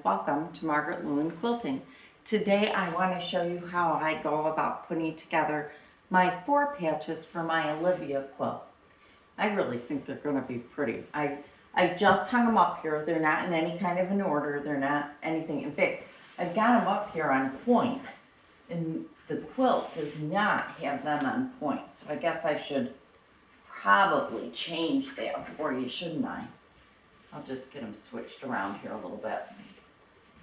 welcome to Margaret Lewin Quilting. Today I want to show you how I go about putting together my 4 patches for my Olivia quilt. I really think they're going to be pretty. I just hung them up here. They're not in any kind of an order. They're not anything. In fact, I've got them up here on point, and the quilt does not have them on point. So I guess I should probably change that for you, shouldn't I? I'll just get them switched around here a little bit.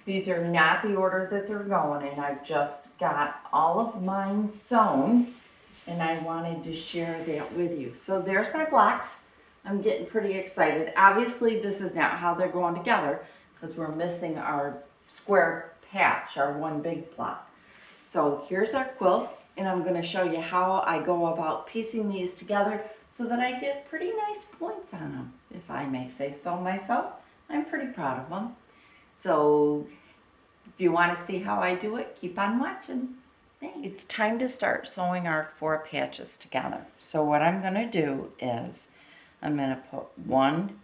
These are not the order that they're going in. I've just got all of mine sewn, and I wanted to share that with you. So there's my blocks. I'm getting pretty excited. Obviously, this is not how they're going together because we're missing our square patch, our one big block. So here's our quilt, and I'm going to show you how I go about piecing these together so that I get pretty nice points on them, if I may say so myself. I'm pretty proud of them. So if you want to see how I do it, keep on watching. Thanks. It's time to start sewing our 4 patches together. So what I'm going to do is I'm going to put one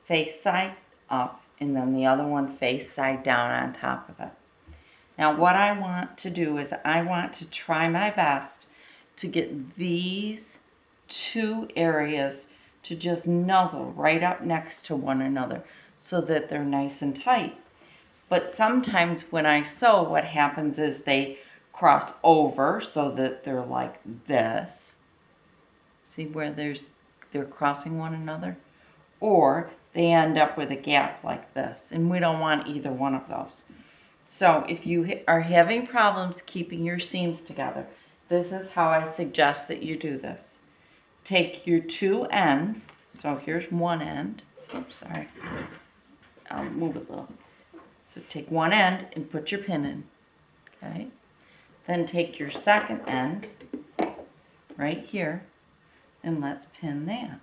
face side up and then the other one face side down on top of it. Now what I want to do is I want to try my best to get these 2 areas to just nuzzle right up next to one another so that they're nice and tight. But sometimes when I sew, what happens is they cross over so that they're like this. See where they're crossing one another? Or they end up with a gap like this, and we don't want either one of those. So if you are having problems keeping your seams together, this is how I suggest that you do this. Take your 2 ends, so here's one end. Oops, sorry. I'll move it a little. So take one end and put your pin in, okay? Then take your second end right here and let's pin that,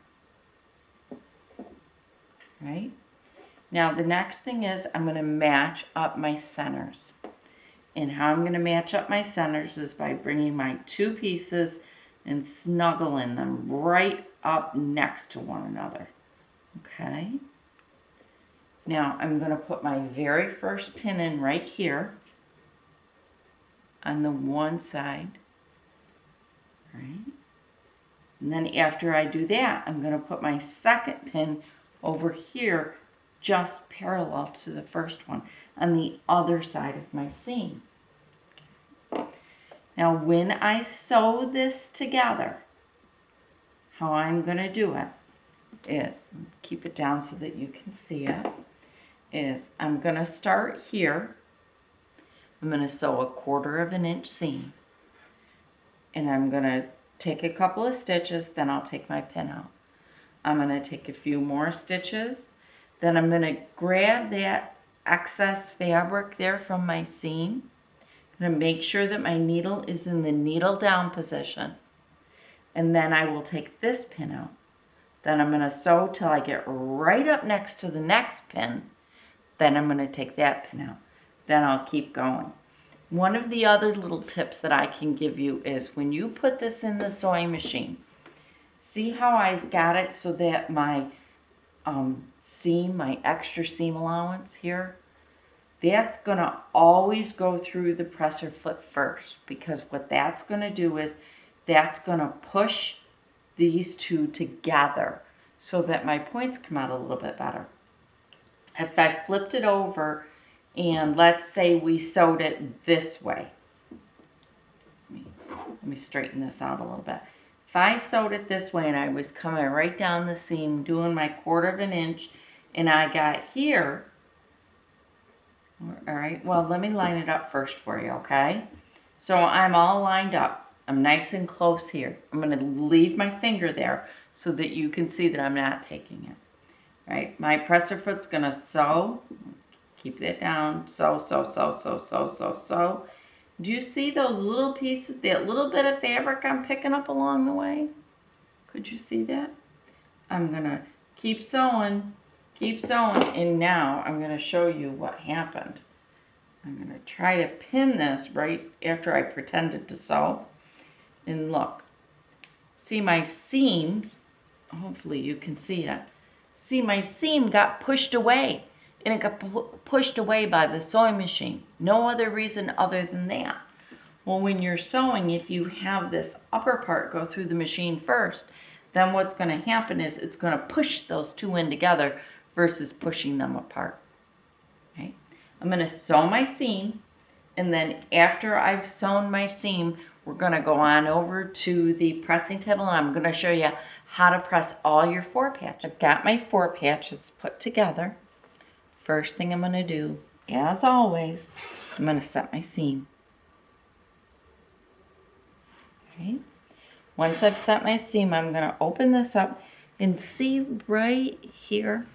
right? Now the next thing is I'm going to match up my centers. And how I'm going to match up my centers is by bringing my 2 pieces and snuggling them right up next to one another, okay? Now I'm going to put my very first pin in right here on the one side, right? And then after I do that, I'm going to put my second pin over here just parallel to the first one on the other side of my seam. Now when I sew this together, how I'm going to do it is, keep it down so that you can see it, is I'm going to start here. I'm going to sew a 1/4 inch seam. And I'm going to take a couple of stitches, then I'll take my pin out. I'm going to take a few more stitches. Then I'm going to grab that excess fabric there from my seam. I'm going to make sure that my needle is in the needle down position. And then I will take this pin out. Then I'm going to sew till I get right up next to the next pin. Then I'm going to take that pin out. Then I'll keep going. One of the other little tips that I can give you is when you put this in the sewing machine, see how I've got it so that my seam, my extra seam allowance here, that's going to always go through the presser foot first, because what that's going to do is that's going to push these 2 together so that my points come out a little bit better. If I flipped it over and let's say we sewed it this way, let me straighten this out a little bit. If I sewed it this way and I was coming right down the seam doing my 1/4 inch and I got here, all right, well, let me line it up first for you, okay? So I'm all lined up. I'm nice and close here. I'm going to leave my finger there so that you can see that I'm not taking it. Right? My presser foot's going to sew. Keep that down. Sew, sew, sew, sew, sew, sew, sew. Do you see those little pieces, that little bit of fabric I'm picking up along the way? Could you see that? I'm going to keep sewing, and now I'm going to show you what happened. I'm going to try to pin this right after I pretended to sew. And look, see my seam, hopefully you can see it. See, my seam got pushed away. and it got pushed away by the sewing machine. No other reason other than that. Well, when you're sewing, if you have this upper part go through the machine first, then what's going to happen is it's going to push those two in together versus pushing them apart. Okay? I'm going to sew my seam, and then after I've sewn my seam, we're going to go on over to the pressing table, and I'm going to show you how to press all your 4 patches. I've got my 4 patches put together. First thing I'm going to do, as always, I'm going to set my seam. Okay. Once I've set my seam, I'm going to open this up and see right here.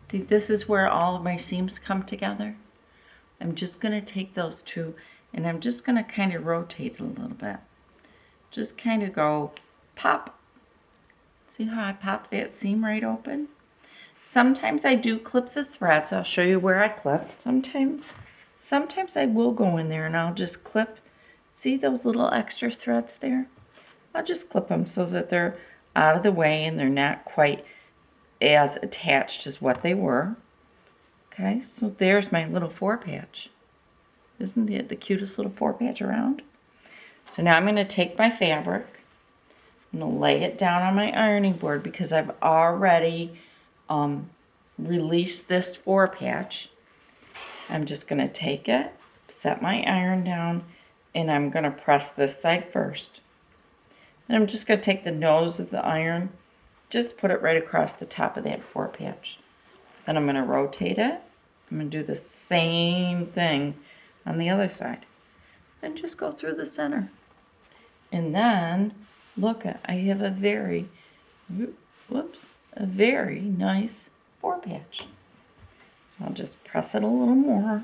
See, this is where all of my seams come together. I'm just going to take those two and I'm just going to kind of rotate it a little bit. Just kind of go pop. See how I pop that seam right open? Sometimes I do clip the threads. I'll show you where I clip. Sometimes I will go in there and I'll just clip. See those little extra threads there? I'll just clip them so that they're out of the way and they're not quite as attached as what they were. Okay, so there's my little 4 patch. Isn't it the cutest little 4 patch around? So now I'm going to take my fabric. I'm going to lay it down on my ironing board because I've already released this 4 patch. I'm just going to take it, set my iron down, and I'm going to press this side first. And I'm just going to take the nose of the iron, just put it right across the top of that 4 patch. Then I'm going to rotate it. I'm going to do the same thing on the other side. Then just go through the center. And then, look, I have a very nice 4 patch. So I'll just press it a little more.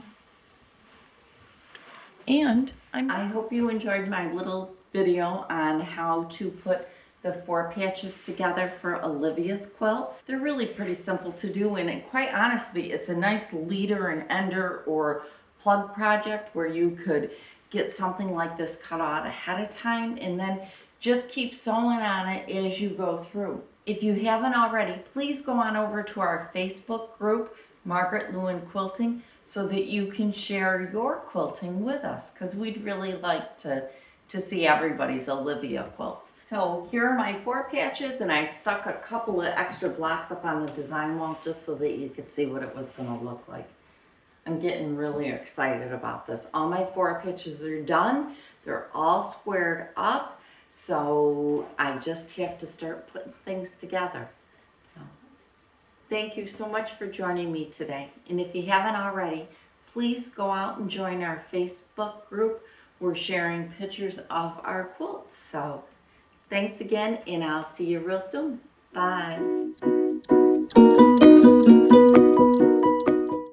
And I hope you enjoyed my little video on how to put the 4 patches together for Olivia's quilt. They're really pretty simple to do, and quite honestly, it's a nice leader and ender or plug project where you could get something like this cut out ahead of time and then just keep sewing on it as you go through. If you haven't already, please go on over to our Facebook group, Margaret Lewin Quilting, so that you can share your quilting with us, because we'd really like to see everybody's Olivia quilts. So here are my 4 patches, and I stuck a couple of extra blocks up on the design wall just so that you could see what it was going to look like. I'm getting really excited about this. All my 4 patches are done. They're all squared up, so I just have to start putting things together. Thank you so much for joining me today. And if you haven't already, please go out and join our Facebook group. We're sharing pictures of our quilts. So thanks again, and I'll see you real soon. Bye.